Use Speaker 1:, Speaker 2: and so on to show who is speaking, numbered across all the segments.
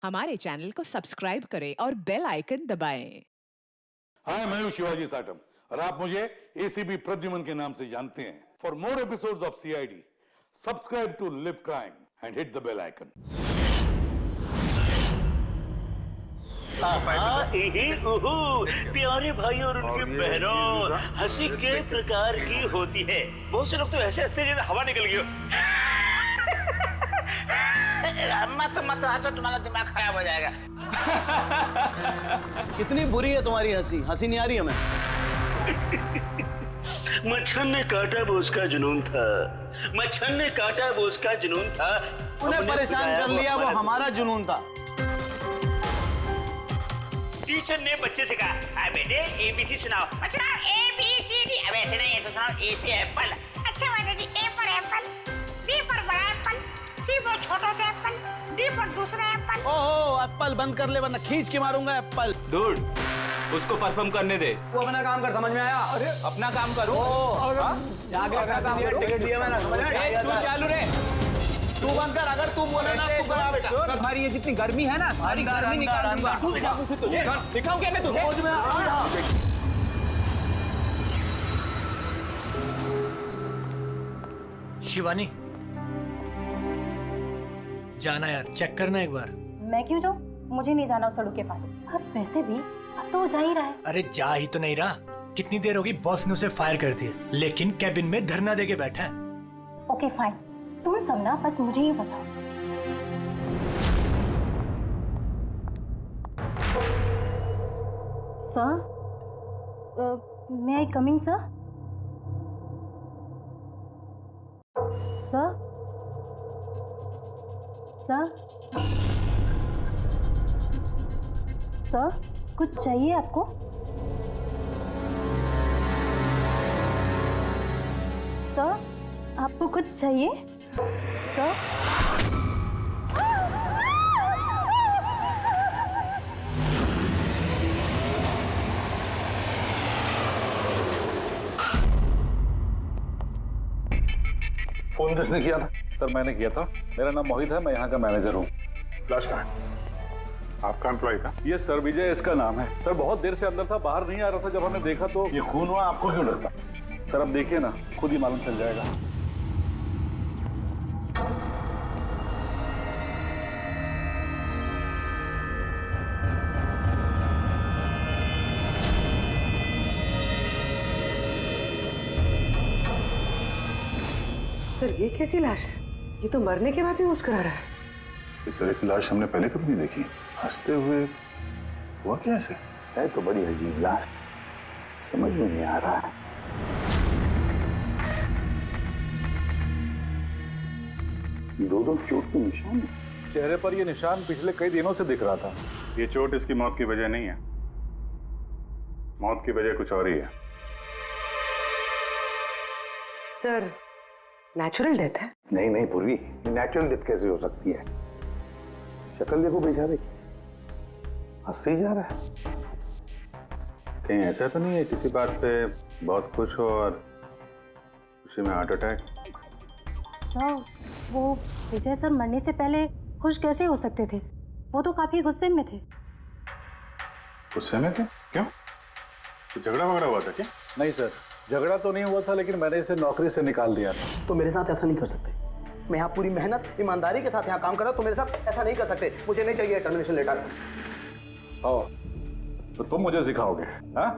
Speaker 1: हमारे चैनल को सब्सक्राइब करें और बेल आइकन दबाएं।
Speaker 2: हाय, मैं हूं शिवाजी साटम और आप मुझे एसीपी प्रद्युमन के नाम से जानते हैं। For more episodes of CID, subscribe to LIV crime and hit the bell icon.
Speaker 3: प्यारे भाई और उनकी बहनों, हंसी के प्रकार की होती है। बहुत से लोग तो ऐसे हंसते जैसे हवा निकल गई हो। मत हंसो, तुम्हारा दिमाग खराब हो जाएगा।
Speaker 4: कितनी बुरी है तुम्हारी हंसी? हंसी नहीं आ रही हमें।
Speaker 3: मच्छर ने काटा वो उसका जुनून था, मच्छर ने काटा वो उसका जुनून था।
Speaker 4: उन्हें परेशान कर लिया, वो हमारा जुनून था।
Speaker 3: टीचर ने बच्चे से कहा, बेटे ABC सुनाओ। बच्चा ABCD। अब ऐसे नहीं, ऐसे सुनाओ। A से एप्पल। अच्छा माता जी, A पर एप्पल, B पर बड़ा एप्पल, C पर छोटा सा एप्पल, D पर दूसरा एप्पल।
Speaker 4: ओहो, एप्पल बंद कर ले वरना खींच के मारूंगा एप्पल।
Speaker 5: डूड, उसको परफॉर्म करने दे।
Speaker 6: वो अपना काम कर, समझ में आया? अरे
Speaker 5: अपना काम करो।
Speaker 6: जाके पैसे दिए, टिकट दिया मैंने, समझ में आया?
Speaker 5: तू चालू रे।
Speaker 4: तू बंद कर, अगर तू बोले ना तू करा बेटा।
Speaker 5: तुम्हारी ये जितनी गर्मी है ना, सारी गर्मी निकाल दूंगा। दिखाऊं क्या मैं तुझे?
Speaker 7: शिवानी, जाना यार, चेक करना एक बार।
Speaker 8: मैं क्यों जाऊँ? मुझे नहीं जाना उस सड़क के पास। अब वैसे भी अब तो वो जा ही रहा है।
Speaker 7: अरे जा ही तो नहीं रहा। कितनी देर होगी बॉस ने उसे फायर कर दिया, लेकिन कैबिन में धरना देके बैठा है।
Speaker 8: ओके फाइन, तुम सब ना बस मुझे ही फंसाओ। Sir, may I coming sir? Sir, sir, sir, कुछ चाहिए आपको? सर, आपको कुछ चाहिए? सर,
Speaker 2: फोन किसने किया था?
Speaker 9: सर मैंने किया था। मेरा नाम मोहित है, मैं यहाँ का मैनेजर हूँ।
Speaker 2: लाश कहाँ है? आपका एम्प्लॉय था?
Speaker 9: ये सर विजय इसका नाम है। सर बहुत देर से अंदर था, बाहर नहीं आ रहा था। जब हमने देखा तो
Speaker 2: ये खून हुआ, आपको क्यों लगता?
Speaker 9: सर अब देखिए ना, खुद ही मालूम चल जाएगा।
Speaker 10: सर ये कैसी लाश है? ये तो मरने के बाद भी मुस्कुरा रहा है।
Speaker 9: इस तरह की लाश हमने पहले कभी नहीं देखी। हंसते हुए हुआ कैसे?
Speaker 2: है तो बड़ी अजीब लाश, समझ में नहीं आ रहा है। दो चोट के निशान है
Speaker 9: चेहरे पर। ये निशान पिछले कई दिनों से दिख रहा था।
Speaker 11: ये चोट इसकी मौत की वजह नहीं है, मौत की वजह कुछ और ही है।
Speaker 10: सर नेचुरल डेथ है?
Speaker 2: नहीं नहीं पूर्वी, नेचुरल डेथ कैसे हो सकती है? शक्ल देखो बेचारे की, हंसते ही जा रहा है।
Speaker 11: कहीं ऐसा तो नहीं है किसी बात पे बहुत खुश हो और खुशी में हार्ट अटैक?
Speaker 8: सर, वो विजय सर मरने से पहले खुश कैसे हो सकते थे? वो तो काफी गुस्से में थे।
Speaker 11: गुस्से में थे? क्यों? कुछ झगड़ा वगड़ा हुआ था क्या?
Speaker 9: नहीं सर, झगड़ा तो नहीं हुआ था, लेकिन मैंने इसे नौकरी से निकाल दिया था।
Speaker 6: तो मेरे साथ ऐसा नहीं कर सकते। मैं यहाँ पूरी मेहनत ईमानदारी के साथ यहाँ काम कर रहा हूँ, तो मेरे साथ ऐसा नहीं कर सकते। मुझे नहीं चाहिए टर्मिनेशन लेटर।
Speaker 9: आओ, तो तुम मुझे सिखाओगे? हाँ,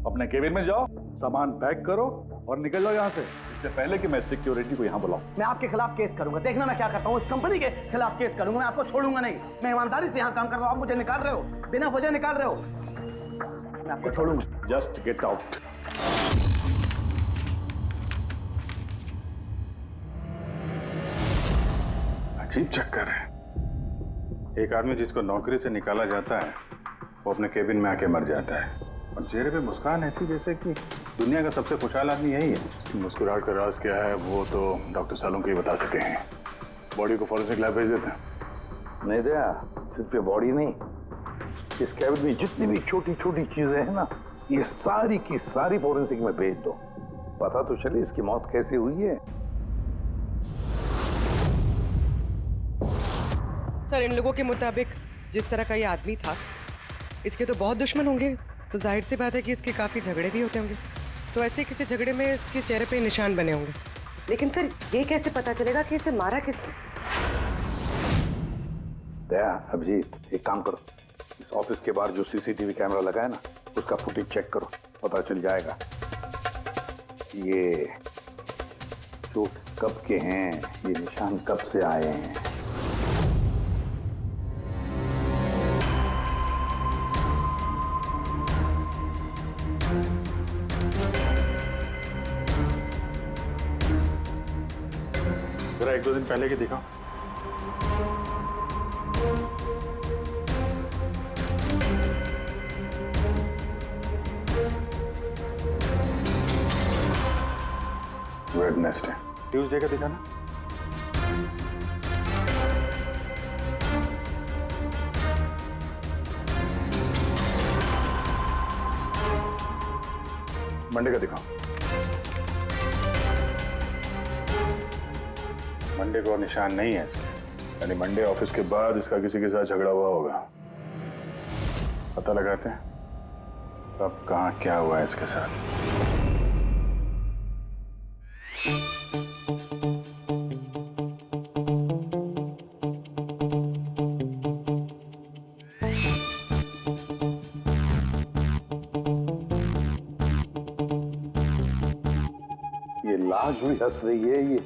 Speaker 9: अपने केबिन में जाओ, सामान पैक करो और निकल जाओ यहाँ से, इससे पहले कि मैं सिक्योरिटी को यहाँ बुलाऊं।
Speaker 6: मैं आपके खिलाफ केस करूंगा, देखना मैं क्या करता हूँ। इस कंपनी के खिलाफ केस करूंगा, मैं आपको छोड़ूंगा नहीं। मैं ईमानदारी से यहाँ काम कर रहा हूँ, आप मुझे निकाल रहे हो, बिना वजह निकाल रहे हो। मैं आपको छोड़ूंगा।
Speaker 9: Just get out.
Speaker 11: अजीब चक्कर है। एक आदमी जिसको नौकरी से निकाला जाता है वो अपने केबिन में आके मर जाता है और चेहरे पे मुस्कान ऐसी जैसे कि दुनिया का सबसे खुशहाल आदमी यही है। उसकी मुस्कुराहट का राज क्या है वो तो डॉक्टर सालुंके ही बता सके हैं। बॉडी को फॉरेंसिक लैब भेज देते हैं।
Speaker 2: नहीं दया, सिर्फ ये बॉडी नहीं, इस कैबिन में जितनी भी छोटी छोटी चीजें हैं ना, ये सारी की सारी फॉरेंसिक में भेज दो, पता तो चले इसकी मौत कैसे हुई है।
Speaker 10: सर इन लोगों के मुताबिक जिस तरह का ये आदमी था, इसके तो बहुत दुश्मन होंगे, तो जाहिर सी बात है कि इसके काफ़ी झगड़े भी होते होंगे। तो ऐसे किसी झगड़े में इसके चेहरे पे निशान बने होंगे। लेकिन सर ये कैसे पता चलेगा कि इसे मारा किसने?
Speaker 11: दया, अभिजीत, एक काम करो, इस ऑफिस के बाहर जो सीसीटीवी कैमरा लगा है ना, उसका फुटेज चेक करो, पता चल जाएगा ये चोट कब के हैं, ये निशान कब से आए हैं। जरा 1-2 दिन पहले की दिखाओ। वेडनेसडे, ट्यूसडे का दिखाना। मंडे का दिखाओ। मंडे को निशान नहीं है इसके, यानी मंडे ऑफिस के बाद इसका किसी के साथ झगड़ा हुआ होगा। पता लगाते हैं अब कहाँ क्या हुआ है इसके साथ। ये लाश भी हंस रही है, ये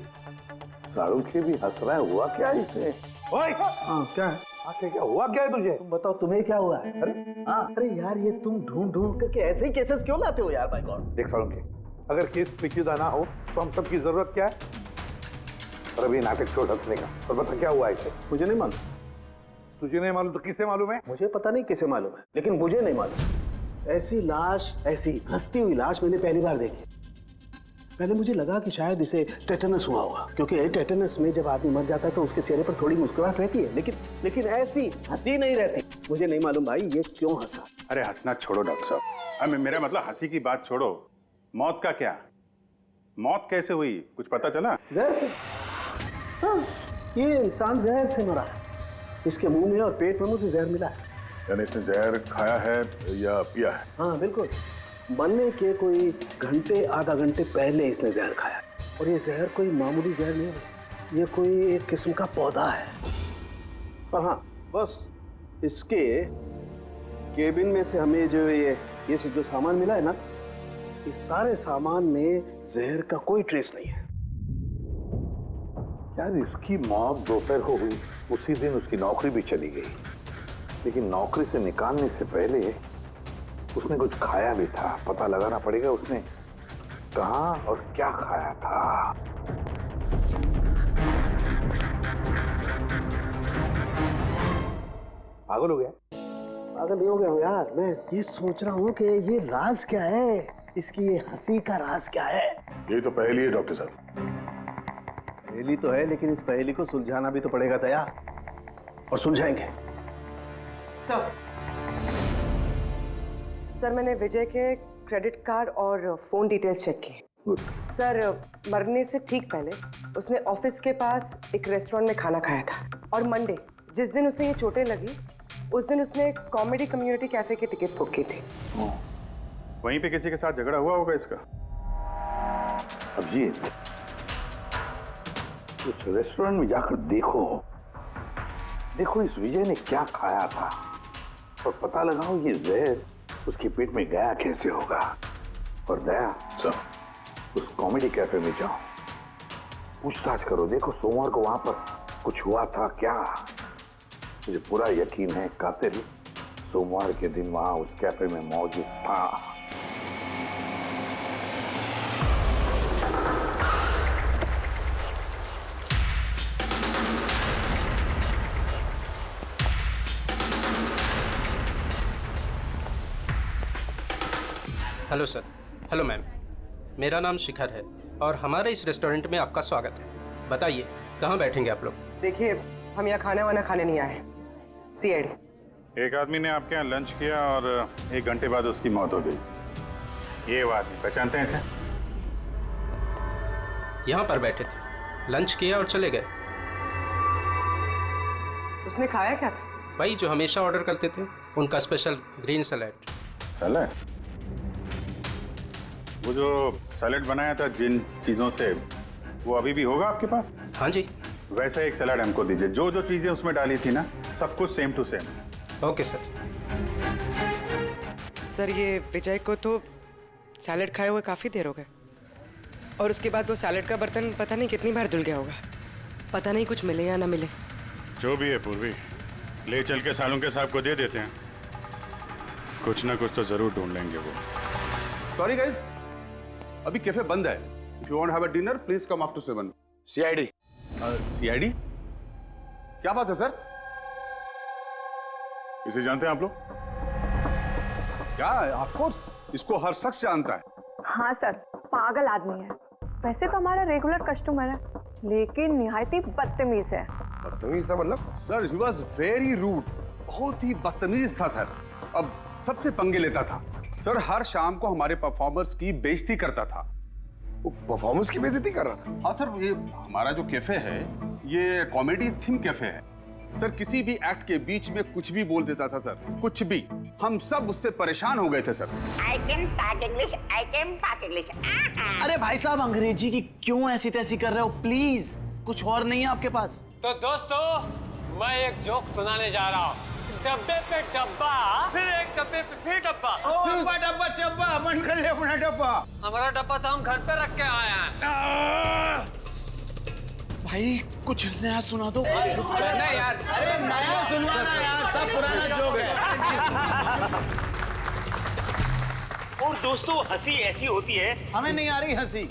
Speaker 11: शाहरुख भी हंस रहा है। हुआ क्या है इसे? ओए! हाँ, क्या है? क्या हुआ क्या है तुझे?
Speaker 6: तुम बताओ, तुम्हें क्या हुआ है? अरे यार, ये तुम ढूंढ ढूंढ करके ऐसे ही केसेस क्यों लाते हो यार? बाय गॉड,
Speaker 11: देख शाहरुख, अगर केस पेचीदा ना हो तो हम सबकी जरूरत क्या है? और अभी नाटक छोड़ हंसने का। और बता क्या हुआ इसे? मुझे नहीं मालूम। तुझे नहीं मालूम तो किसे मालूम है?
Speaker 6: मुझे पता नहीं किसे मालूम है, लेकिन मुझे नहीं मालूम। ऐसी लाश, ऐसी हंसती हुई लाश मैंने पहली बार देखी। पहले मुझे लगा कि शायद इसे टेटनस हुआ होगा, क्योंकि टेटनस में जब आदमी मर जाता है तो उसके चेहरे पर थोड़ी मुस्कुराहट रहती है, लेकिन ऐसी हंसी नहीं रहती। मुझे नहीं मालूम भाई ये क्यों हंसा।
Speaker 11: अरे हंसना छोड़ो डॉक्टर साहब, मेरा मतलब हंसी की बात छोड़ो, मौत का क्या? मौत कैसे हुई, कुछ पता चला?
Speaker 6: जहर से। हाँ, ये इंसान जहर से मरा है। इसके मुंह में और पेट में मुझे जहर मिला है।
Speaker 11: यानी इसने जहर खाया है या पिया है?
Speaker 6: हाँ बिल्कुल, मरने के कोई घंटे आधा घंटे पहले इसने जहर खाया। और ये जहर कोई मामूली जहर नहीं है, ये कोई एक किस्म का पौधा है। पर हाँ, बस इसके केबिन में से हमें जो ये जो सामान मिला है ना, इस सारे सामान में जहर का कोई ट्रेस नहीं है।
Speaker 11: यार इसकी मौत दोपहर को हुई, उसी दिन उसकी नौकरी भी चली गई, लेकिन नौकरी से निकालने से पहले उसने कुछ खाया भी था। पता लगाना पड़ेगा उसने कहाँ और क्या खाया था। पागल हो गया?
Speaker 6: पागल नहीं हो गया हूँ यार, मैं ये सोच रहा हूँ कि ये राज क्या है, इसकी ये हंसी का राज क्या है।
Speaker 11: ये तो पहेली है डॉक्टर साहब।
Speaker 6: पहेली तो है, लेकिन इस पहेली को सुलझाना भी तो पड़ेगा दया, और सुलझाएंगे।
Speaker 10: सर मैंने विजय के क्रेडिट कार्ड और फोन डिटेल्स चेक की। सर मरने से ठीक पहले उसने ऑफिस के पास एक रेस्टोरेंट में खाना खाया था, और मंडे जिस दिन उसे ये चोटें लगी उस दिन उसने कॉमेडी कम्युनिटी कैफे की टिकट्स बुक की थी।
Speaker 11: वहीं पे किसी के साथ झगड़ा हुआ होगा इसका।
Speaker 2: अभिजीत, उस रेस्टोरेंट में जाकर देखो इस विजय ने क्या खाया था, और पता लगाओ ये जहर उसके पेट में गया कैसे होगा। और दया, उस कॉमेडी कैफे में जाओ, पूछताछ करो, देखो सोमवार को वहां पर कुछ हुआ था क्या। मुझे पूरा यकीन है कातिल सोमवार के दिन वहां उस कैफे में मौजूद था।
Speaker 12: Hello sir. हेलो मैम, मेरा नाम शिखर है और हमारे इस रेस्टोरेंट में आपका स्वागत है। बताइए कहाँ बैठेंगे आप लोग?
Speaker 10: देखिए हम यहाँ खाना वाना खाने नहीं आए, सीआईडी।
Speaker 11: एक आदमी ने आपके यहाँ लंच किया और 1 घंटे बाद उसकी मौत हो गई। ये वो आदमी पहचानते हैं इसे?
Speaker 12: यहाँ पर बैठे थे, लंच किया और चले गए।
Speaker 10: उसने खाया क्या था?
Speaker 12: भाई जो हमेशा ऑर्डर करते थे, उनका स्पेशल ग्रीन सैलेड।
Speaker 11: सैलेड? वो जो सैलेड बनाया था जिन चीजों से, वो अभी भी होगा आपके पास?
Speaker 12: हाँ जी।
Speaker 11: वैसे एक सैलेड हमको दीजिए, जो जो चीजें उसमें डाली थी ना, सब कुछ same to same.
Speaker 12: Okay sir.
Speaker 10: Sir ये विजय को तो सैलेड खाए हुए काफ़ी देर हो गए, और उसके बाद वो सैलेड का बर्तन पता नहीं कितनी बार धुल गया होगा। पता नहीं कुछ मिले या ना मिले।
Speaker 11: जो भी है पूर्वी, ले चल के सालुंके साहब को दे देते हैं, कुछ ना कुछ तो जरूर ढूंढ लेंगे वो।
Speaker 4: सॉरी गाइस, अभी कैफे बंद है। If you want have a dinner please come after 7।
Speaker 11: CID.
Speaker 4: CID? क्या बात है सर?
Speaker 11: इसे जानते हैं आप लोग?
Speaker 4: क्या? ऑफ कोर्स, इसको हर शख्स जानता है।
Speaker 13: हाँ सर, पागल आदमी है। वैसे तो हमारा रेगुलर कस्टमर है, लेकिन निहायती बदतमीज है।
Speaker 4: बदतमीज था मतलब? Sir he was very rude, बहुत ही बदतमीज था सर। अब सबसे पंगे लेता था सर, हर शाम को हमारे परफॉर्मर्स की बेइज्जती करता था। वो परफॉर्मर्स की बेइज्जती कर रहा था? हाँ सर, ये हमारा जो कैफे है ये कॉमेडी थीम कैफे है सर। किसी भी एक्ट के बीच में कुछ भी बोल देता था सर, कुछ भी। हम सब उससे परेशान हो गए थे sir.
Speaker 3: I can talk English, I can talk English.
Speaker 14: अरे भाई साहब, अंग्रेजी की क्यों ऐसी तैसी कर रहे हो? प्लीज, कुछ और नहीं है आपके पास?
Speaker 5: तो दोस्तों, मैं एक जोक सुनाने जा रहा हूँ। डब्बे पे डब्बा, फिर एक डब्बे पे फिर डब्बा।
Speaker 14: डब्बा डब्बा चब्बा, मन कर ले अपना डब्बा।
Speaker 5: हमारा डब्बा तो हम घर पे रख के आए हैं।
Speaker 14: भाई कुछ नया सुना दो।
Speaker 5: नहीं यार,
Speaker 14: अरे नया सुनवाना यार, सब पुराना जोक है।
Speaker 3: और दोस्तों, हंसी ऐसी होती है।
Speaker 14: हमें नहीं आ रही हंसी।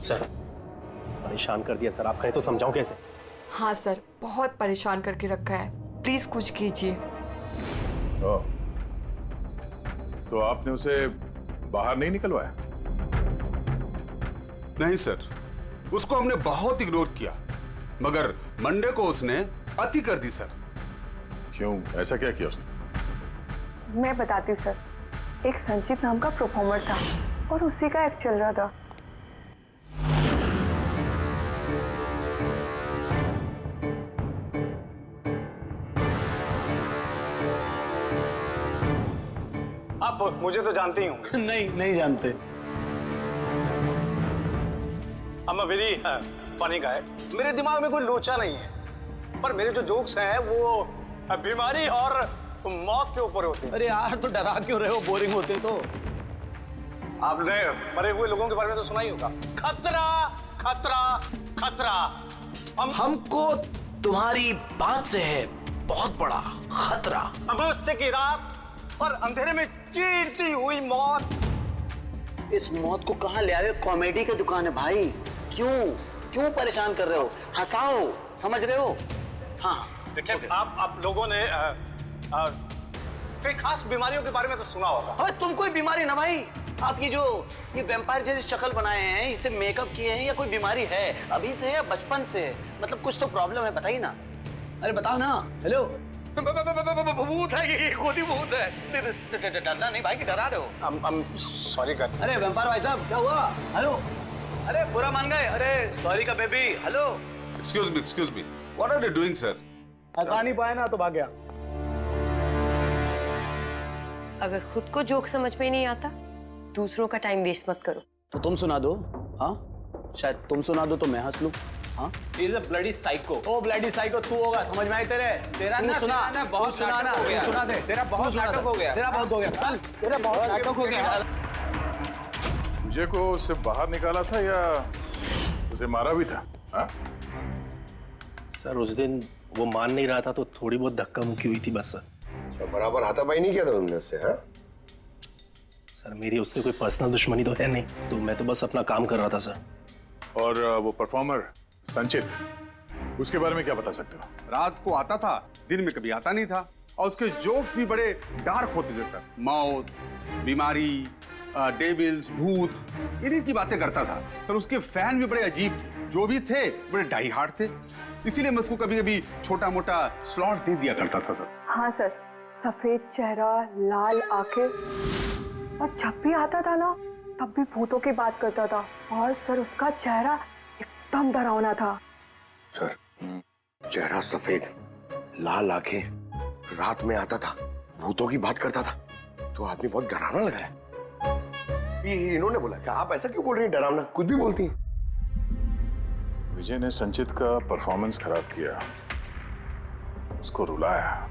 Speaker 15: सर, परेशान कर दिया सर, आप कहें तो समझाऊं कैसे?
Speaker 13: हाँ सर, बहुत परेशान करके रखा है, प्लीज कुछ कीजिए।
Speaker 11: तो आपने उसे बाहर नहीं निकलवाया?
Speaker 4: नहीं सर, उसको हमने बहुत इग्नोर किया, मगर मंडे को उसने अति कर दी सर।
Speaker 11: क्यों, ऐसा क्या किया उसने?
Speaker 13: मैं बताती हूँ सर, एक संचित नाम का परफॉर्मर था और उसी का एक्ट चल रहा था।
Speaker 15: आप मुझे तो जानते ही होंगे।
Speaker 14: नहीं, नहीं जानते।
Speaker 15: I'm a very funny guy। मेरे दिमाग में कोई लोचा नहीं है, पर मेरे जो जोक्स हैं वो बीमारी और मौत के ऊपर होते हैं।
Speaker 14: अरे यार, तो डरा क्यों रहे हो? बोरिंग होते तो।
Speaker 15: आपने मरे हुए लोगों के बारे में तो सुना ही होगा। खतरा खतरा खतरा।
Speaker 14: हमको तुम्हारी बात से है बहुत बड़ा खतरा।
Speaker 15: अमावस्या की रात और अंधेरे में चीरती हुई मौत।
Speaker 14: इस मौत को कहाँ ले आ रहे हो? कॉमेडी की दुकान है भाई, क्यों परेशान कर रहे हो? हंसाओ, समझ रहे हो? हाँ
Speaker 15: देखिए, आप लोगों ने कई खास बीमारियों के बारे में तो सुना होगा।
Speaker 14: अरे तुम कोई बीमारी ना भाई, आप ये वैम्पायर जैसी शक्ल बनाए हैं, इससे मेकअप किए हैं, या कोई बीमारी है अभी से या बचपन से? मतलब कुछ तो प्रॉब्लम है, बताइए ना। अरे बताओ ना। हेलो, भूत है ये, खुद ही भूत है। डरना नहीं भाई, कि डरा रहे हो?
Speaker 15: सॉरी कर।
Speaker 14: अरे वैम्पायर भाई साहब, क्या हुआ? हेलो, अरे बुरा मान गए? अरे सॉरी का baby. Hello,
Speaker 4: excuse me, what are you doing sir?
Speaker 15: हंसा नहीं पाया ना तो भाग गया।
Speaker 13: अगर खुद को जोक समझ में नहीं आता, दूसरों का टाइम वेस्ट मत करो।
Speaker 14: तो तुम सुना दो। हाँ, शायद तुम सुना दो तो मैं हंस लूं। हाँ,
Speaker 5: He's a bloody psycho।
Speaker 14: ओ ब्लडी साइको तू होगा, समझ में आई तेरे?
Speaker 5: तेरा ना
Speaker 14: सुना,
Speaker 5: बहुत
Speaker 14: सुना ना,
Speaker 5: नाटक हो गया।
Speaker 14: सुना दे।
Speaker 5: तेरा बहुत नाटक हो गया।
Speaker 14: तेरा बहुत हो गया। चल, तेरा बहुत नाटक हो गया।
Speaker 11: मुझे को उससे बाहर निकाला था या उसे मारा भी था? हाँ?
Speaker 15: सर उस दिन वो मान नहीं रहा था तो थोड़ी बहुत धक्का मुक्की हुई थी बस सर।
Speaker 4: बराबर हाथापाई नहीं किया था तुमने उससे? हाँ
Speaker 15: सर, मेरी उससे कोई पर्सनल दुश्मनी तो है नहीं, तो मैं तो बस अपना काम कर रहा था सर।
Speaker 11: और वो परफॉर्मर संचित, उसके बारे में क्या बता सकते हो?
Speaker 4: रात को आता था, दिन में कभी आता नहीं था, और उसके जोक्स भी बड़े डार्क होते थे सर। मौत, बीमारी, डेविल्स, भूत, इन्हीं की बातें करता था। पर उसके फैन भी बड़े अजीब थे, जो भी थे बड़े डाई हार्ड थे। इसीलिए मैं उसको कभी कभी छोटा मोटा स्लॉट दे दिया करता था सर।
Speaker 13: हाँ सर, सफेद चेहरा, लाल आंखें, और जब भी आता था ना तब भी भूतों की बात करता था और सर उसका चेहरा एकदम डरावना था।
Speaker 6: सर चेहरा सफेद, लाल आंखें, रात में आता था, भूतों की बात करता था, तो आदमी बहुत डरावना लग रहा है। ये इन्होंने बोला कि आप ऐसा क्यों बोल रही हैं, डरावना कुछ भी बोलती हैं।
Speaker 11: विजय ने संचित का परफॉर्मेंस खराब किया, उसको रुलाया।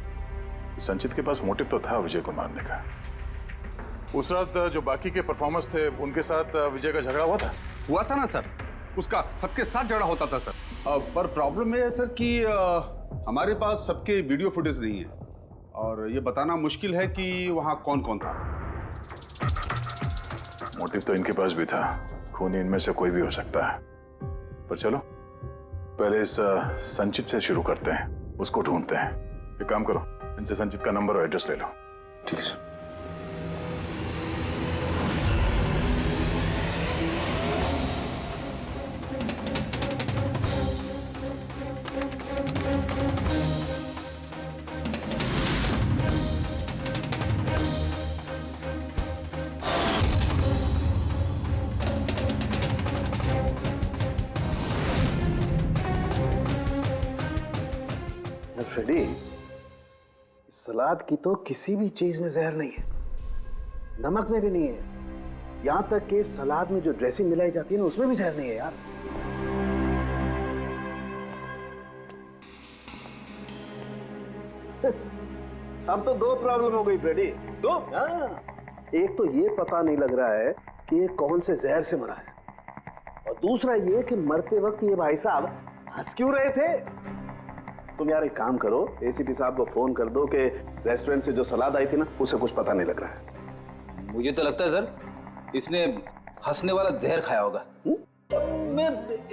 Speaker 11: संचित के पास मोटिव तो था विजय को मारने का। उस रात जो बाकी के परफॉर्मर्स थे उनके साथ विजय का झगड़ा हुआ था
Speaker 4: ना सर, उसका सबके साथ झगड़ा होता था सर। पर प्रॉब्लम ये है सर कि हमारे पास सबके वीडियो फुटेज नहीं है और ये बताना मुश्किल है कि वहां कौन कौन था।
Speaker 11: मोटिव तो इनके पास भी था, खूनी इनमें से कोई भी हो सकता है। पर चलो पहले इस संचित से शुरू करते हैं, उसको ढूंढते हैं। एक काम करो, इनसे संचित का नंबर और एड्रेस ले लो।
Speaker 6: ठीक है सर। फ्रेडी, सलाद की तो किसी भी चीज में जहर नहीं है, नमक में भी नहीं है, यहां तक कि सलाद में जो ड्रेसिंग मिलाई जाती है ना उसमें भी जहर नहीं है यार। अब तो दो प्रॉब्लम हो गई फ्रेडी, दो। एक तो ये पता नहीं लग रहा है कि ये कौन से जहर से मरा है, और दूसरा ये कि मरते वक्त ये भाई साहब हंस क्यों रहे थे। तुम यार एक काम करो, एसीपी साहब को फोन कर दो कि रेस्टोरेंट से जो सलाद आई थी ना उसे कुछ पता नहीं लग रहा है।
Speaker 16: मुझे तो लगता है सर इसने हंसने वाला जहर खाया होगा। मैं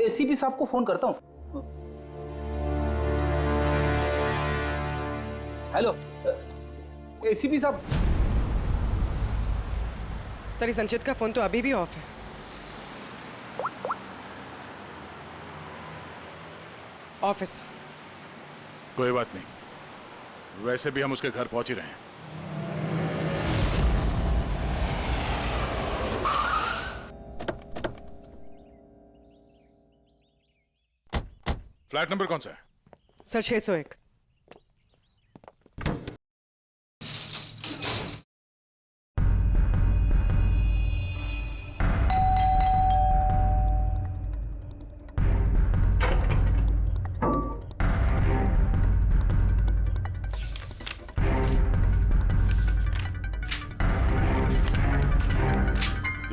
Speaker 16: एसीपी साहब को फोन करता हूँ। हेलो एसीपी साहब।
Speaker 10: सर संचित का फोन तो अभी भी ऑफ है। ऑफिस।
Speaker 11: कोई बात नहीं, वैसे भी हम उसके घर पहुंच ही रहे हैं। फ्लैट नंबर कौन सा है?
Speaker 10: सर 601।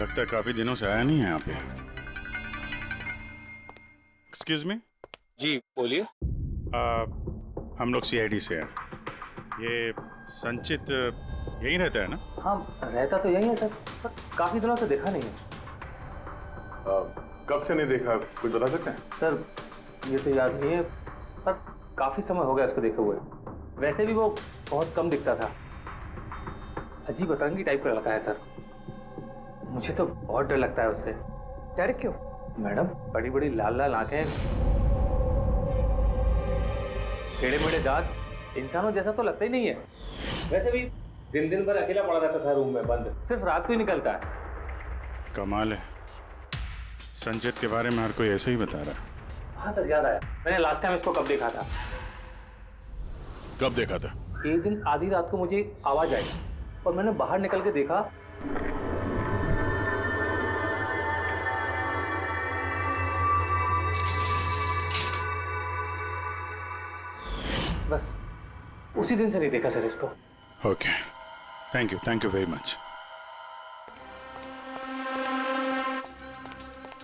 Speaker 11: लगता है काफी दिनों से आया नहीं है यहाँ पे। Excuse me.
Speaker 16: जी बोलिए।
Speaker 11: हम लोग सीआईडी से हैं। ये संचित यहीं रहता है ना?
Speaker 7: हाँ रहता तो यहीं है सर, पर काफी दिनों से देखा नहीं है।
Speaker 11: कब से नहीं देखा, कुछ बता सकते हैं?
Speaker 7: सर ये तो याद नहीं है, पर काफी समय हो गया उसको देखे हुए। वैसे भी वो बहुत कम दिखता था, अजीब अतरंगी टाइप का लड़का है सर। मुझे तो बहुत डर लगता है उससे।
Speaker 10: डर क्यों?
Speaker 7: मैडम बड़ी बड़ी लाल लाल आंखें, टेढ़े मेढ़े दांत, इंसानों जैसा तो लगता ही नहीं है। वैसे भी दिन दिन भर अकेला पड़ा रहता था रूम में बंद, सिर्फ रात को ही निकलता है।
Speaker 11: कमाल है, संचित के बारे में हर कोई ऐसे ही बता रहा है।
Speaker 7: हाँ सर याद आया, मैंने लास्ट टाइम इसको कब देखा था।
Speaker 11: कब देखा था?
Speaker 7: एक दिन आधी रात को मुझे आवाज आई और मैंने बाहर निकल के देखा, बस उसी दिन से नहीं देखा सर इसको।
Speaker 11: Okay, thank you very much.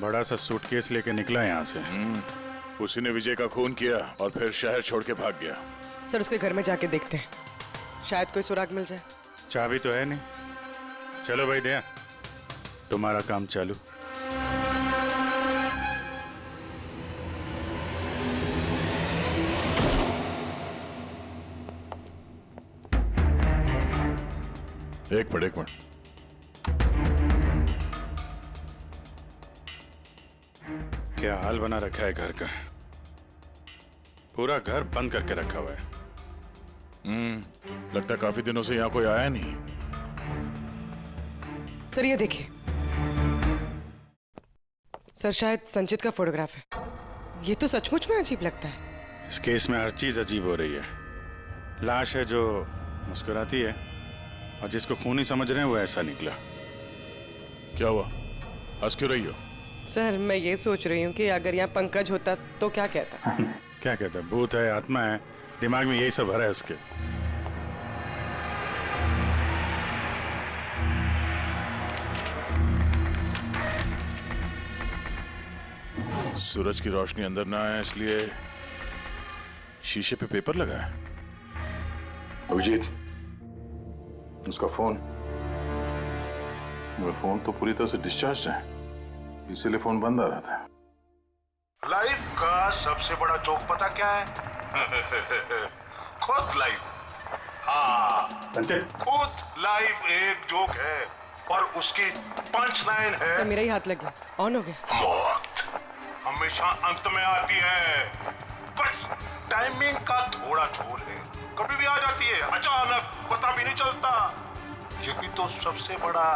Speaker 11: बड़ा सा सूटकेस लेके निकला यहाँ से। उसी ने विजय का खून किया और फिर शहर छोड़ के भाग गया।
Speaker 10: सर उसके घर में जाके देखते हैं, शायद कोई सुराग मिल जाए।
Speaker 11: चाबी तो है नहीं। चलो भाई दया, तुम्हारा काम चालू। एक मिनट। क्या हाल बना रखा है घर का, पूरा घर बंद करके रखा हुआ है। लगता है काफी दिनों से यहाँ कोई आया नहीं।
Speaker 10: सर ये देखिए, सर शायद संचित का फोटोग्राफ है। ये तो सचमुच में अजीब लगता है।
Speaker 11: इस केस में हर चीज अजीब हो रही है। लाश है जो मुस्कुराती है और जिसको खूनी समझ रहे हैं वो ऐसा निकला। क्या हुआ, हंस क्यों रही हो?
Speaker 10: सर मैं ये सोच रही हूँ कि अगर यहाँ पंकज होता तो क्या कहता।
Speaker 11: क्या कहता है? भूत है, आत्मा है, दिमाग में यही सब भरा है उसके।
Speaker 9: सूरज की रोशनी अंदर ना आए इसलिए शीशे पे पेपर लगा है।
Speaker 11: अभिजीत, उसका फोन।
Speaker 9: मेरा फोन तो पूरी तरह से डिस्चार्ज है, इसीलिए फोन बंद आ रहा था।
Speaker 2: लाइफ का सबसे बड़ा जोक पता क्या है? खुद लाइफ। हाँ
Speaker 11: संचित,
Speaker 2: खुद लाइफ एक जोक है और उसकी पंच लाइन है।
Speaker 10: सर मेरा ही हाथ लग गया, ऑन हो गया।
Speaker 2: मौत हमेशा अंत में आती है, बस टाइमिंग का थोड़ा झोल है। कभी भी आ जाती है अचानक, पता भी नहीं चलता। यही तो सबसे बड़ा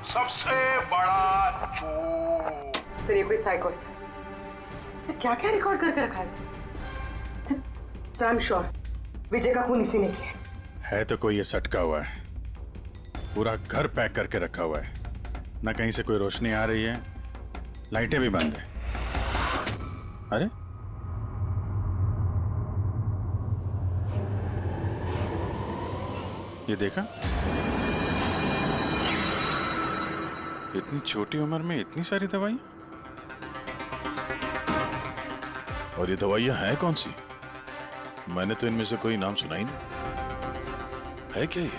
Speaker 2: सबसे बड़ा जोक।
Speaker 10: सर ये कोई साइको है। क्या क्या रिकॉर्ड करके रखा है इसने? सर आई एम श्योर विजय का खून इसी ने किया
Speaker 11: है। तो कोई ये सटका हुआ है, पूरा घर पैक करके रखा हुआ है। ना कहीं से कोई रोशनी आ रही है, लाइटें भी बंद है। अरे ये देखा, इतनी छोटी उम्र में इतनी सारी दवाइयां।
Speaker 9: और ये दवाइयां हैं कौन सी? मैंने तो इनमें से कोई नाम सुना ही नहीं। है क्या ये?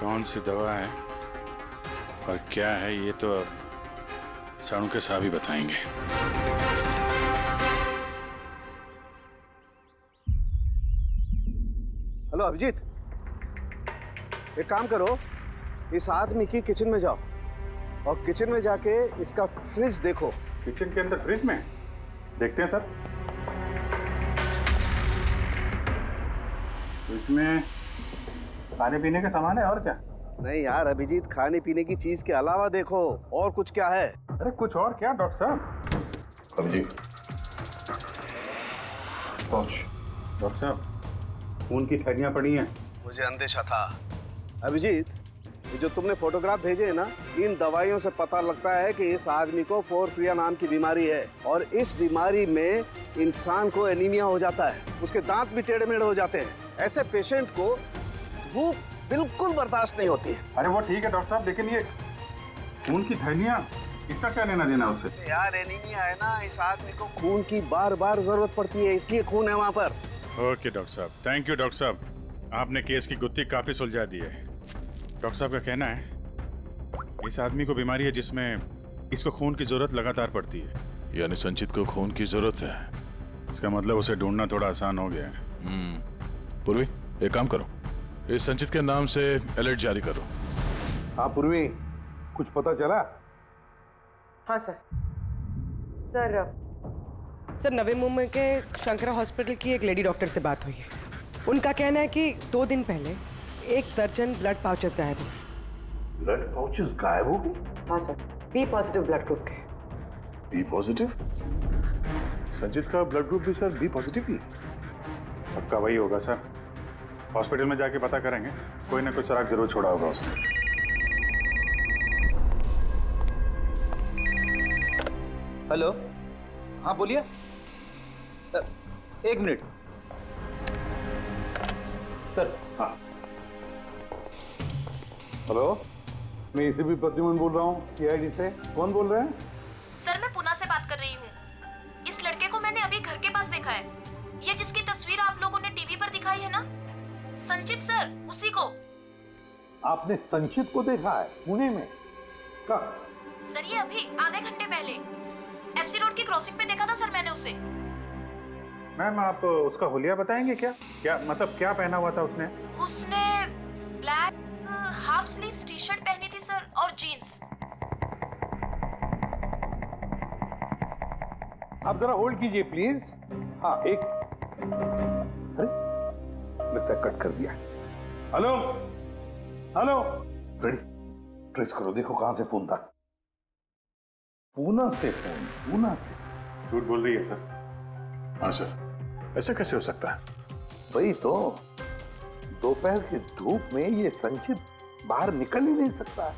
Speaker 11: कौन सी दवा है और क्या है ये तो अब साणु के साहब ही बताएंगे।
Speaker 6: हेलो अभिजीत, एक काम करो, इस आदमी की किचन में जाओ और किचन में जाके इसका फ्रिज देखो।
Speaker 11: किचन के अंदर फ्रिज में? देखते हैं सर। इसमें खाने पीने का सामान है और क्या?
Speaker 6: नहीं यार अभिजीत, खाने पीने की चीज के अलावा देखो और कुछ क्या है।
Speaker 11: अरे कुछ और क्या डॉक्टर साहब?
Speaker 2: अभिजीत,
Speaker 11: डॉक्टर साहब, खून की थैलियां पड़ी हैं।
Speaker 6: मुझे अंदेशा था। अभिजीत, ये जो तुमने फोटोग्राफ भेजे हैं ना, इन दवाइयों से पता लगता है कि इस आदमी को पोर्फिरिया नाम की बीमारी है और इस बीमारी में इंसान को एनीमिया हो जाता है, उसके दांत भी टेढ़े मेढ़े हो जाते हैं। ऐसे पेशेंट को भूख बिल्कुल बर्दाश्त नहीं होती है।
Speaker 11: अरे वो ठीक है डॉक्टर साहब, लेकिन ये खून की थैलियां, इसका क्या लेना देना उससे?
Speaker 6: यार एनीमिया है ना, इस आदमी को खून की बार बार जरूरत पड़ती है, इसलिए खून है वहाँ पर।
Speaker 11: ओके डॉक्टर साहब, थैंक यू डॉक्टर साहब, आपने केस की गुत्थी काफी सुलझा दी है। डॉक्टर साहब का कहना है इस आदमी को बीमारी है जिसमें इसको खून की जरूरत लगातार पड़ती है।
Speaker 9: यानी संचित को खून की जरूरत है।
Speaker 11: इसका मतलब उसे ढूंढना थोड़ा आसान हो गया है।
Speaker 9: पूर्वी, एक काम करो, इस संचित के नाम से अलर्ट जारी करो।
Speaker 4: हाँ पूर्वी, कुछ पता चला?
Speaker 10: हाँ सर। सर नवी मुंबई के शंकरा हॉस्पिटल की एक लेडी डॉक्टर से बात हुई है। उनका कहना है कि 2 दिन पहले 1 दर्जन ब्लड पाउचेस गायब हुए।
Speaker 2: ब्लड पाउचेस गायब हो गए?
Speaker 10: हाँ sir, B positive blood group के।
Speaker 11: B positive? संचित का ब्लड ग्रुप भी सर बी पॉजिटिव ही? पक्का वही होगा सर, हॉस्पिटल में जाके पता करेंगे, कोई ना कोई सुराग जरूर छोड़ा होगा उसने।
Speaker 16: हेलो, हाँ बोलिए। 1 मिनट सर।
Speaker 4: हाँ हेलो, मैं एसीपी प्रद्युमन बोल रहा हूँ, सीआईडी से। कौन बोल रहे हैं?
Speaker 17: सर मैं पुणे से बात कर रही हूँ। इस लड़के को मैंने अभी घर के पास देखा है। ये जिसकी तस्वीर आप लोगों ने टीवी पर दिखाई है ना, संचित सर, उसी को।
Speaker 4: आपने संचित को देखा है पुणे में? कब?
Speaker 17: सर ये अभी आधे घंटे पहले एफसी रोड की क्रॉसिंग पे देखा था सर मैंने उसे।
Speaker 11: मैम आप उसका हुलिया बताएंगे क्या? क्या मतलब क्या पहना हुआ था उसने?
Speaker 17: उसने black half sleeves T shirt पहनी थी सर और जीन्स।
Speaker 4: आप जरा होल्ड कीजिए प्लीज। हाँ एक, अरे लगता है कट कर दिया। Hello,
Speaker 9: hello.
Speaker 2: ट्रेस करो, देखो कहां से फोन था। पूना से फोन, पूना से।
Speaker 11: झूठ बोल रही है सर। हाँ सर, ऐसा कैसे हो सकता है?
Speaker 2: वही तो, दोपहर की धूप में ये संचित बाहर निकल ही नहीं सकता।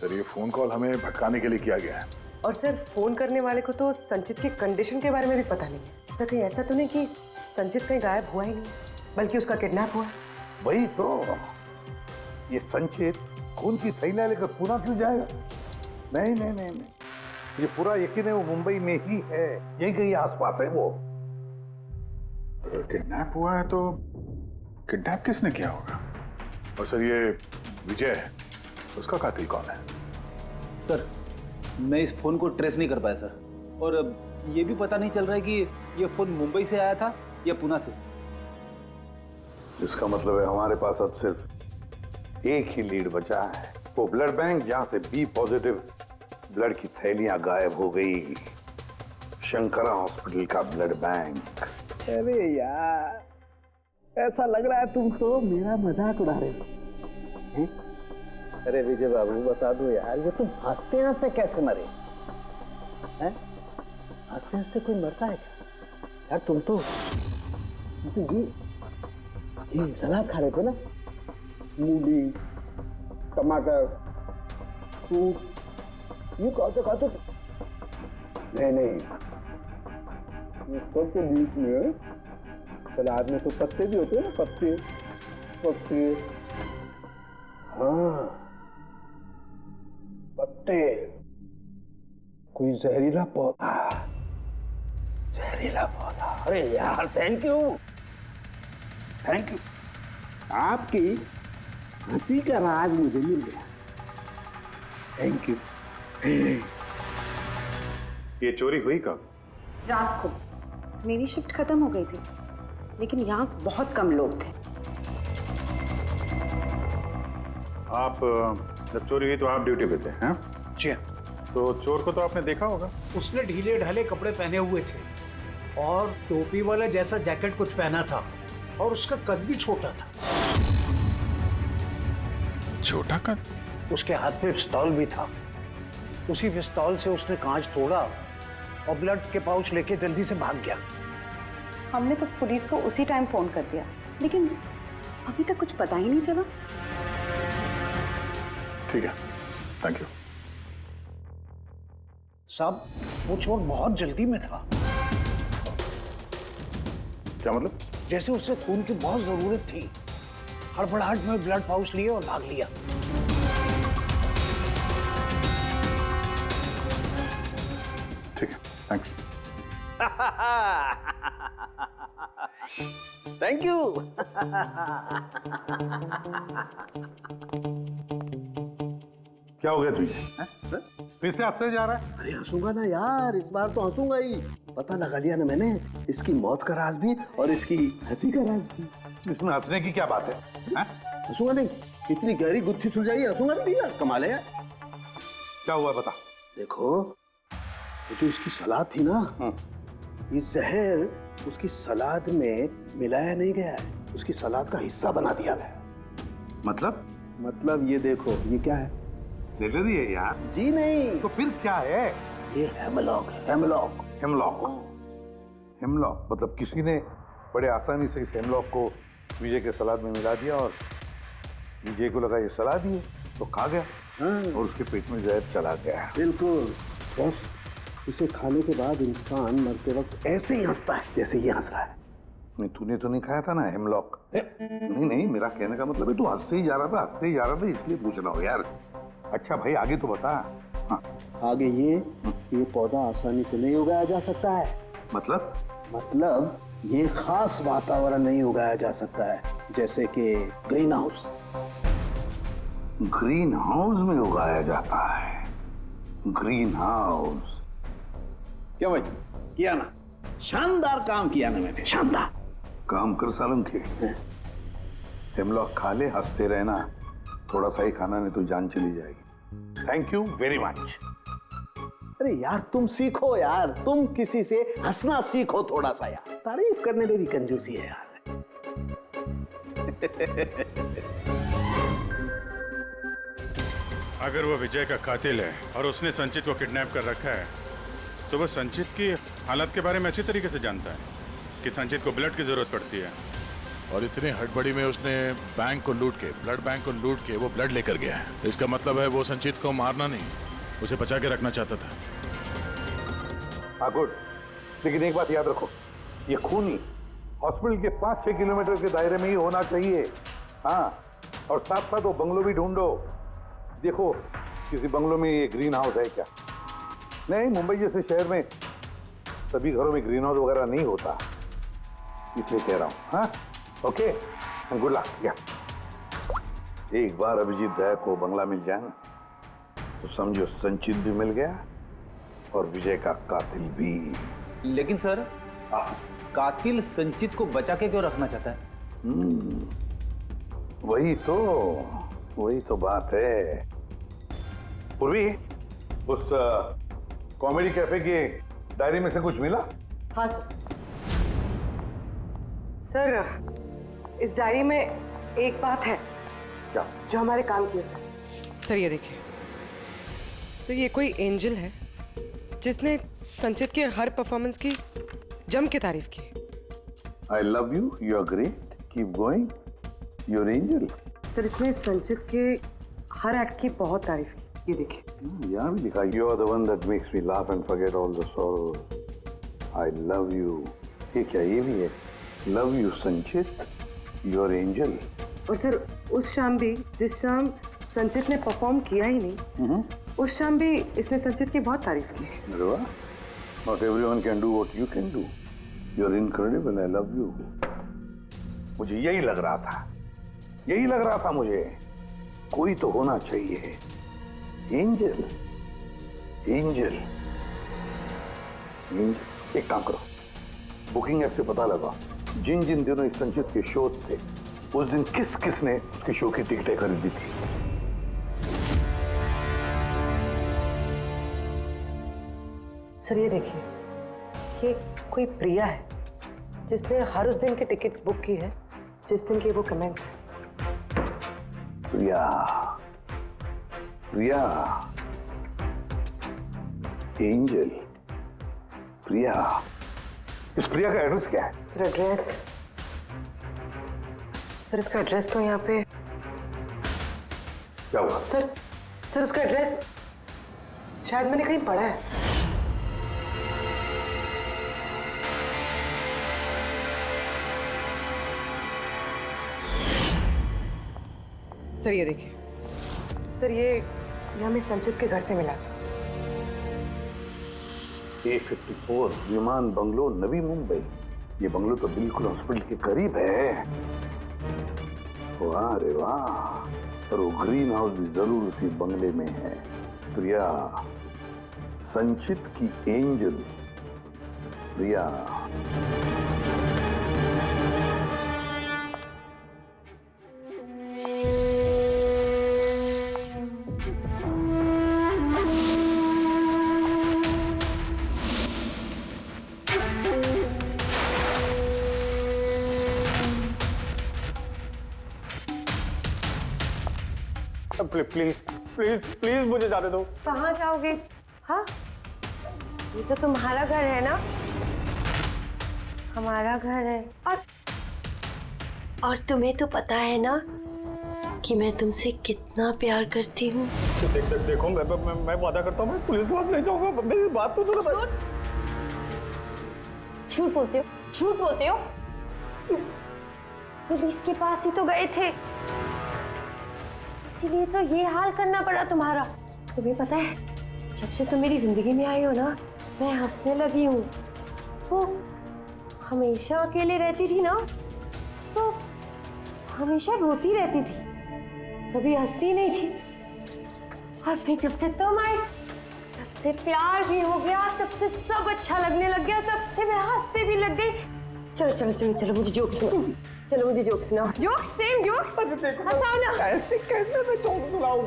Speaker 9: सर ये फोन कॉल हमें भटकाने के लिए किया गया है।
Speaker 10: और सर फोन करने वाले को तो संचित की कंडीशन के बारे में भी पता नहीं है। सर कहीं ऐसा तो नहीं कि संचित कहीं गायब हुआ ही नहीं, बल्कि उसका किडनैप हुआ।
Speaker 2: वही तो, ये संचित खून की थैलियां लेकर पूना क्यों जाएगा? नहीं नहीं नहीं नहीं, मुझे पूरा यकीन है वो मुंबई में ही है, यही कहीं आसपास है वो।
Speaker 11: किडनैप हुआ है तो किडनैप किसने किया होगा?
Speaker 9: और सर ये विजय है, उसका कातिल कौन है?
Speaker 16: सर मैं इस फोन को ट्रेस नहीं कर पाया सर, और ये भी पता नहीं चल रहा है कि ये फोन मुंबई से आया था या पुणे से।
Speaker 2: इसका मतलब है हमारे पास अब सिर्फ एक ही लीड बचा है, वो ब्लड बैंक जहां से बी पॉजिटिव ब्लड की थैलियां गायब हो गई, शंकरा हॉस्पिटल का ब्लड बैंक।
Speaker 6: अरे यार, ऐसा लग रहा है तुम तो मेरा मजाक उड़ा रहे हो। अरे विजय बाबू बता दो यार, ये तुम हंसते हंसते कैसे मरे हैं? हंसते हंसते कोई मरता है क्या यार? तुम तो ये सलाद खा रहे थे ना, मूली टमाटर फ्रूट, ये खाते नहीं, ये सब के बीच में सलाद में तो पत्ते भी होते हैं ना, पत्ते। हाँ पत्ते, कोई जहरीला पौधा। अरे यार थैंक यू, आपकी हंसी का राज मुझे मिल गया। Thank you.
Speaker 11: ये चोरी हुई कब?
Speaker 18: रात को। मेरी शिफ्ट खत्म हो गई थी, लेकिन यहाँ बहुत कम लोग थे।
Speaker 11: आप जब चोरी हुई तो आप ड्यूटी पे थे? हैं?
Speaker 15: जी
Speaker 11: तो चोर को तो आपने देखा होगा।
Speaker 15: उसने ढीले ढाले कपड़े पहने हुए थे और टोपी वाला जैसा जैकेट कुछ पहना था, और उसका कद भी छोटा था।
Speaker 11: छोटा कद?
Speaker 15: उसके हाथ में पिस्तौल भी था। उसी पिस्तौल से उसने कांच तोड़ा और ब्लड के पाउच लेके जल्दी से भाग गया।
Speaker 18: हमने तो पुलिस को उसी टाइम फोन कर दिया, लेकिन अभी तक कुछ पता ही नहीं चला।
Speaker 11: ठीक है, थैंक यू।
Speaker 15: साहब वो चोर बहुत जल्दी में था।
Speaker 11: क्या मतलब?
Speaker 15: जैसे उसे खून की बहुत जरूरत थी, हड़बड़ाहट में ब्लड पाउच लिए और भाग लिया।
Speaker 11: ठीक है, थैंक्स।
Speaker 6: Thank you.
Speaker 2: क्या हो गया तुझे? फिर से हंसने जा रहा है?
Speaker 6: अरे हंसूंगा ना यार, इस बार तो हंसूंगा ही। पता लगा लिया ना मैंने इसकी मौत का राज भी और इसकी हंसी का राज भी।
Speaker 2: इसमें हंसने की क्या बात है?
Speaker 6: हंसूंगा नहीं, इतनी गहरी गुत्थी सुलझाई, हंसूंगा नहीं यार, कमाल है यार।
Speaker 2: क्या हुआ बता।
Speaker 6: देखो ये जो इसकी सलाद थी ना, ये जहर उसकी सलाद में मिलाया नहीं गया है, उसकी सलाद का हिस्सा बना दिया गया। मतलब ये देखो, ये क्या है?
Speaker 2: सेलरी है यार।
Speaker 6: जी नहीं।
Speaker 2: तो फिर क्या है?
Speaker 6: ये हेमलॉक है, हेमलॉक।
Speaker 2: हेमलॉक मतलब किसी ने बड़े आसानी से इस हेमलॉक को विजय के सलाद में मिला दिया और विजय को लगा ये सलाद ही है तो खा गया और उसके पेट में जहर चला गया।
Speaker 6: बिल्कुल बस, इसे खाने के बाद इंसान मरते वक्त ऐसे ही हंसता है जैसे ये हंस रहा है।
Speaker 2: नहीं, तूने तो नहीं खाया था ना हेमलॉक? नहीं, मेरा कहने का मतलब है तू हंसते ही जा रहा था इसलिए पूछ रहा हूँ यार। अच्छा भाई आगे तो बता। हाँ।
Speaker 6: आगे ये पौधा आसानी से नहीं उगाया जा सकता है। मतलब ये खास वातावरण नहीं उगाया जा सकता है, जैसे कि ग्रीन हाउस।
Speaker 2: ग्रीन हाउस में उगाया जाता है? ग्रीन हाउस
Speaker 6: क्या भाई किया ना? शानदार काम किया ना मैंने, शानदार
Speaker 2: काम कर सालम के। हेमलॉक खा ले, हंसते रहना, थोड़ा सा ही खाना नहीं तो जान चली जाएगी। Thank you very much.
Speaker 6: अरे यार तुम सीखो यार, तुम किसी से हंसना सीखो थोड़ा सा यार, तारीफ करने में भी कंजूसी है यार।
Speaker 11: अगर वो विजय का कातिल है और उसने संचित को किडनैप कर रखा है तो वो संचित की हालत के बारे में अच्छी तरीके से जानता है कि संचित को ब्लड की जरूरत पड़ती है।
Speaker 2: और इतनी हड़बड़ी में उसने बैंक को लूट के, ब्लड बैंक को लूट के वो ब्लड लेकर गया है। इसका मतलब है वो संचित को मारना नहीं, उसे बचा के रखना चाहता था। हाँ गुड, लेकिन एक बात याद रखो, ये खून ही हॉस्पिटल के 5-6 किलोमीटर के दायरे में ही होना चाहिए। हाँ, और साथ साथ वो बंगलो भी ढूंढो। देखो किसी बंगलो में ये ग्रीन हाउस है क्या? नहीं, मुंबई जैसे शहर में सभी घरों में ग्रीन हाउस वगैरह नहीं होता, इसलिए कह रहा हूँ। हाँ ओके, गुड लक। या एक बार अभिजीत दया को बंगला मिल जाए ना तो समझो संचित भी मिल गया और विजय का कातिल भी।
Speaker 16: लेकिन सर, कातिल संचित को बचा के क्यों रखना चाहता है?
Speaker 2: वही तो बात है। पूर्वी, उस कॉमेडी कैफे की डायरी में से कुछ मिला?
Speaker 10: हाँ सर, इस डायरी में एक बात है
Speaker 2: क्या
Speaker 10: जो हमारे काम की है सर। ये देखिए, तो ये कोई एंजल है जिसने संचित के हर परफॉर्मेंस की जम के तारीफ की।
Speaker 2: I love you, you are great, keep going, you are angel.
Speaker 10: Sir, इसने संचित के हर एक्ट की बहुत तारीफ की। ये देखिए,
Speaker 2: यहाँ भी लिखा, you are the one that makes me laugh and forget all the sorrows, I love you. ये क्या, ये भी है, love you Sanchit, you are angel.
Speaker 10: और सर, उस शाम भी जिस शाम संचित ने परफॉर्म किया ही नहीं, उस शाम भी इसने संचित की बहुत तारीफ की।
Speaker 2: अरे वाह, not everyone can do what you can do, you are incredible, I love you. मुझे यही लग रहा था मुझे, कोई तो होना चाहिए, एंजल। एक काम करो, बुकिंग ऐप से पता लगा जिन जिन दिनों इस संचित के शो थे उस दिन किस किस ने उसके शो की टिकटें खरीदी थी।
Speaker 10: सर ये देखिए, ये कोई प्रिया है जिसने हर उस दिन की टिकट्स बुक की है जिस दिन के वो कमेंट्स हैं।
Speaker 2: प्रिया, एंजल, प्रिया। इस प्रिया का एड्रेस क्या है?
Speaker 10: सर एड्रेस, सर इसका एड्रेस तो यहाँ पे
Speaker 2: क्या हुआ?
Speaker 10: सर उसका एड्रेस शायद मैंने कहीं पढ़ा है। सर ये देखिए, सर ये हमें संचित के घर से मिला था।
Speaker 2: A54 विमान बंगलो, नवी मुंबई। ये बंगलो तो बिल्कुल हॉस्पिटल के करीब है। वाह रे वाह, और वो ग्रीन हाउस भी जरूर उसी बंगले में है। प्रिया, संचित की angel Priya.
Speaker 15: Please please please मुझे जाने दो।
Speaker 13: कहाँ जाओगे? हाँ, ये तो तुम्हारा घर है ना? हमारा घर है। और तुम्हें तो पता है ना कि मैं तुमसे कितना प्यार करती हूँ।
Speaker 15: देखो मैं वादा करता हूँ, मैं पुलिस के पास नहीं जाऊंगा। मेरी बात तो सुनो।
Speaker 13: झूठ बोलते हो। पुलिस के पास ही तो गए थे, इसीलिए तो ये हाल करना पड़ा तुम्हारा। तुम्हें पता है, जब से तुम मेरी जिंदगी में आई हो ना, मैं हंसने लगी हूँ। वो हमेशा अकेले रहती थी ना, तो हमेशा रोती रहती थी, कभी हंसती नहीं थी। और फिर जब से तुम आई, तब से प्यार भी हो गया, तब से सब अच्छा लगने लग गया, तब से मैं हंसते भी लग गई। चलो चलो चलो चलो, मुझे जोक सुनाओ। चलो मुझे जोक सुनाओ। जोक, सेम जोक, हंसाओ ना।
Speaker 15: ऐसे कैसे मैं जोक सुनाऊं?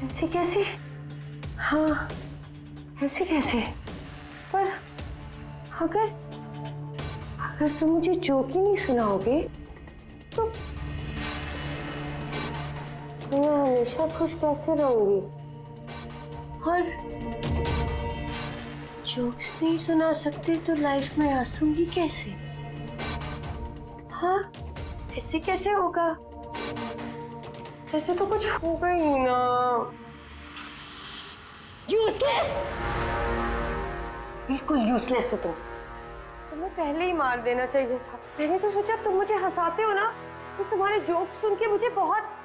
Speaker 13: ऐसे कैसे? हाँ, ऐसे कैसे? पर अगर तुम मुझे जोक ही नहीं सुनाओगे तो मैं हमेशा खुश कैसे रहूंगी और जोक्स नहीं सुना सकती तो लाइफ में हंसूंगी कैसे? हाँ, ऐसे कैसे होगा? ऐसे तो कुछ होगा ही ना। यूजलेस, बिल्कुल यूजलेस हो तुम। तुम्हें पहले ही मार देना चाहिए था। मैंने तो सोचा तुम मुझे हंसाते हो ना, तो तुम्हारे जोक सुन के मुझे बहुत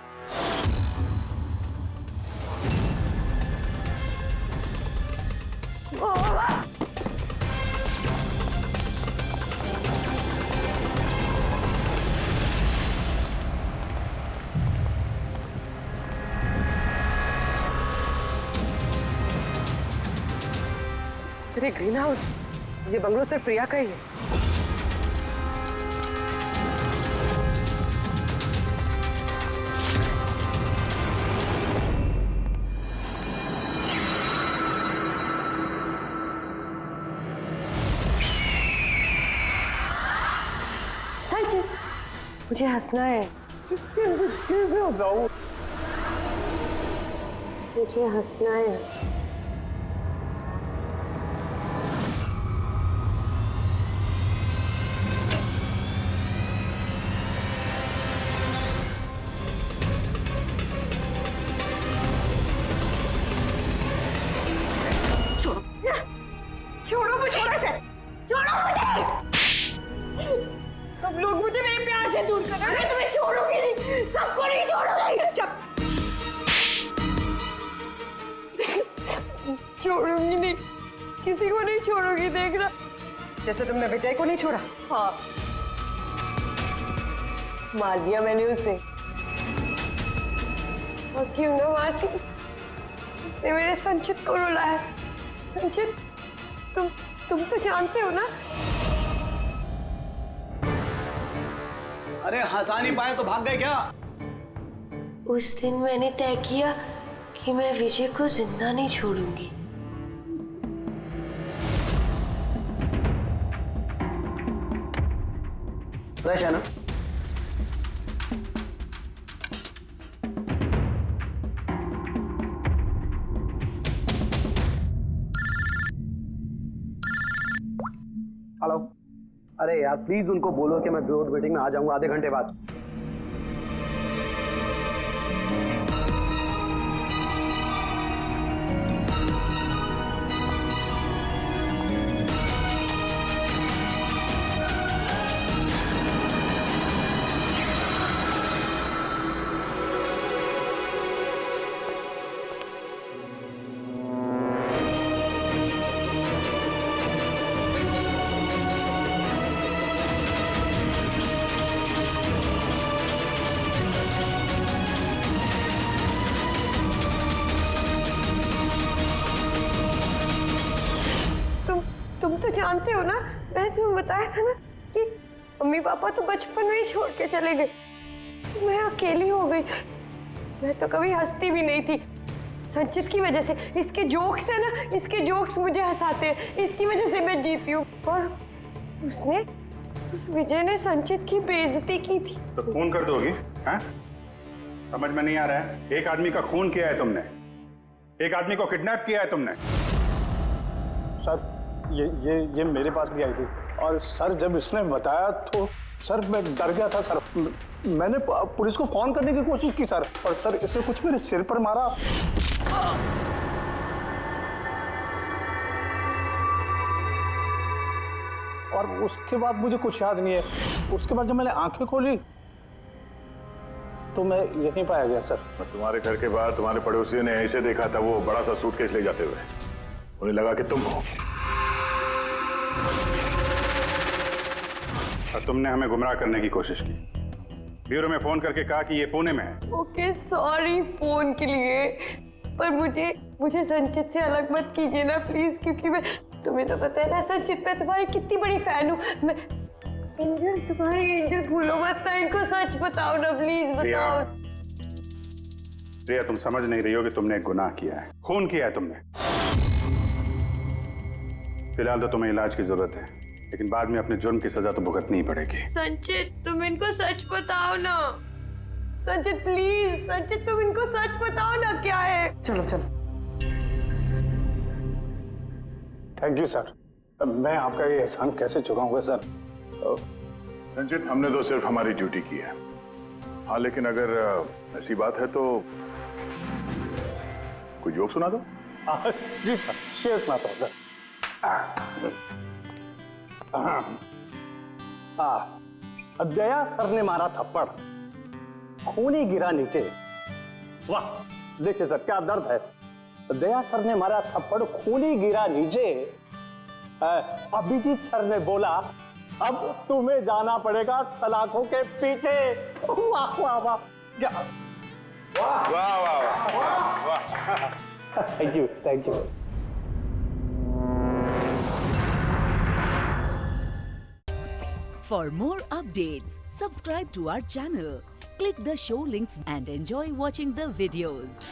Speaker 10: अरे ग्रीन हाउस, ये बंगलो सिर्फ प्रिया का ही है।
Speaker 13: सच, मुझे हंसना है।
Speaker 15: कैसे हंसाऊं?
Speaker 13: मुझे हंसना है।
Speaker 3: छोड़ो मुझे, छोड़ो मुझे।
Speaker 13: सब लोग मुझे मेरे प्यार से दूर कर रहे हैं।
Speaker 3: मैं तुम्हें छोड़ूंगी नहीं, सबको नहीं छोड़ूंगी।
Speaker 13: छोड़ूंगी नहीं, किसी को नहीं छोड़ूंगी, देखना।
Speaker 10: जैसे तुमने विजय को नहीं छोड़ा।
Speaker 13: हाँ, मार दिया मैंने उसे। और क्यों ना मारती, उसने मेरे संचित को रुलाया। संचित, तुम तो जानते हो ना।
Speaker 14: अरे हंसा नहीं पाए तो भाग गए क्या?
Speaker 13: उस दिन मैंने तय किया कि मैं विजय को जिंदा नहीं छोड़ूंगी।
Speaker 14: फ्रेश है ना?
Speaker 6: हेलो। अरे यार प्लीज उनको बोलो कि मैं बोर्ड मीटिंग में आ जाऊंगा आधे घंटे बाद।
Speaker 13: तुम तो जानते हो ना, मैंने तुम्हें बताया था ना कि मम्मी पापा तो बचपन में ही छोड़ के चले गए। मैं अकेली हो गई। मैं तो कभी हंसती भी नहीं थी, संचित की वजह से। इसके जोक्स है ना, इसके जोक्स मुझे हंसाते हैं, इसकी वजह से मैं जीती हूँ। और उस विजय ने संचित की बेइज्जती की थी।
Speaker 11: तो खून कर दोगी? हैं? समझ में नहीं आ रहा है? एक आदमी का खून किया है तुमने, एक आदमी को किडनैप किया है तुमने।
Speaker 15: सर ये मेरे पास भी आई थी और सर जब इसने बताया तो सर मैं डर गया था सर। मैंने पुलिस को फोन करने की कोशिश की सर, और सर इसने कुछ मेरे सिर पर मारा। और उसके बाद मुझे कुछ याद नहीं है। उसके बाद जब मैंने आंखें खोली तो मैं यहीं पाया गया सर।
Speaker 9: तुम्हारे घर के बाहर तुम्हारे पड़ोसियों ने ऐसे देखा था, वो बड़ा सा सूटकेस ले जाते हुए। उन्हें लगा कि तुम हो
Speaker 11: और तुमने हमें गुमराह करने की कोशिश की। ब्यूरो में फोन करके कहा कि ये पुणे में है।
Speaker 13: ओके सॉरी फोन के लिए, पर मुझे संचित से अलग मत कीजिए ना प्लीज, क्योंकि मैं, तुम्हें तो पता है ना संचित, मैं तुम्हारी कितनी बड़ी फैन हूँ। मैं एंजल, तुम्हारी एंजल भूलो मत ना, इनको सच बताओ ना प्लीज, बताओ।
Speaker 11: प्रिया तुम समझ नहीं रही हो कि तुमने एक गुनाह किया है, खून किया है तुमने। फिलहाल तो तुम्हें इलाज की जरूरत है, लेकिन बाद में अपने जुर्म की सजा तो भुगतनी ही पड़ेगी।
Speaker 13: संचित तुम इनको सच बताओ ना। संचित प्लीज, संचित तुम इनको सच बताओ ना क्या है।
Speaker 15: चलो चलो। Thank you sir. मैं आपका ये एहसान कैसे चुकाऊंगा सर।
Speaker 11: संचित, हमने तो सिर्फ हमारी ड्यूटी की है। हाँ, लेकिन अगर ऐसी बात है तो कोई जोक सुना दो।
Speaker 15: जी सर, शेर सुनाता हूँ सर। दया सर ने मारा थप्पड़, खूनी गिरा नीचे। वाह, देखिए सर क्या दर्द है। दया सर ने मारा थप्पड़, खूनी गिरा नीचे। अभिजीत सर ने बोला, अब तुम्हें जाना पड़ेगा सलाखों के पीछे। वाह वाह वाह, क्या
Speaker 11: वाह वाह वाह वाह।
Speaker 15: Thank you, thank you.
Speaker 1: For more updates, subscribe to our channel, click the show links and enjoy watching the videos.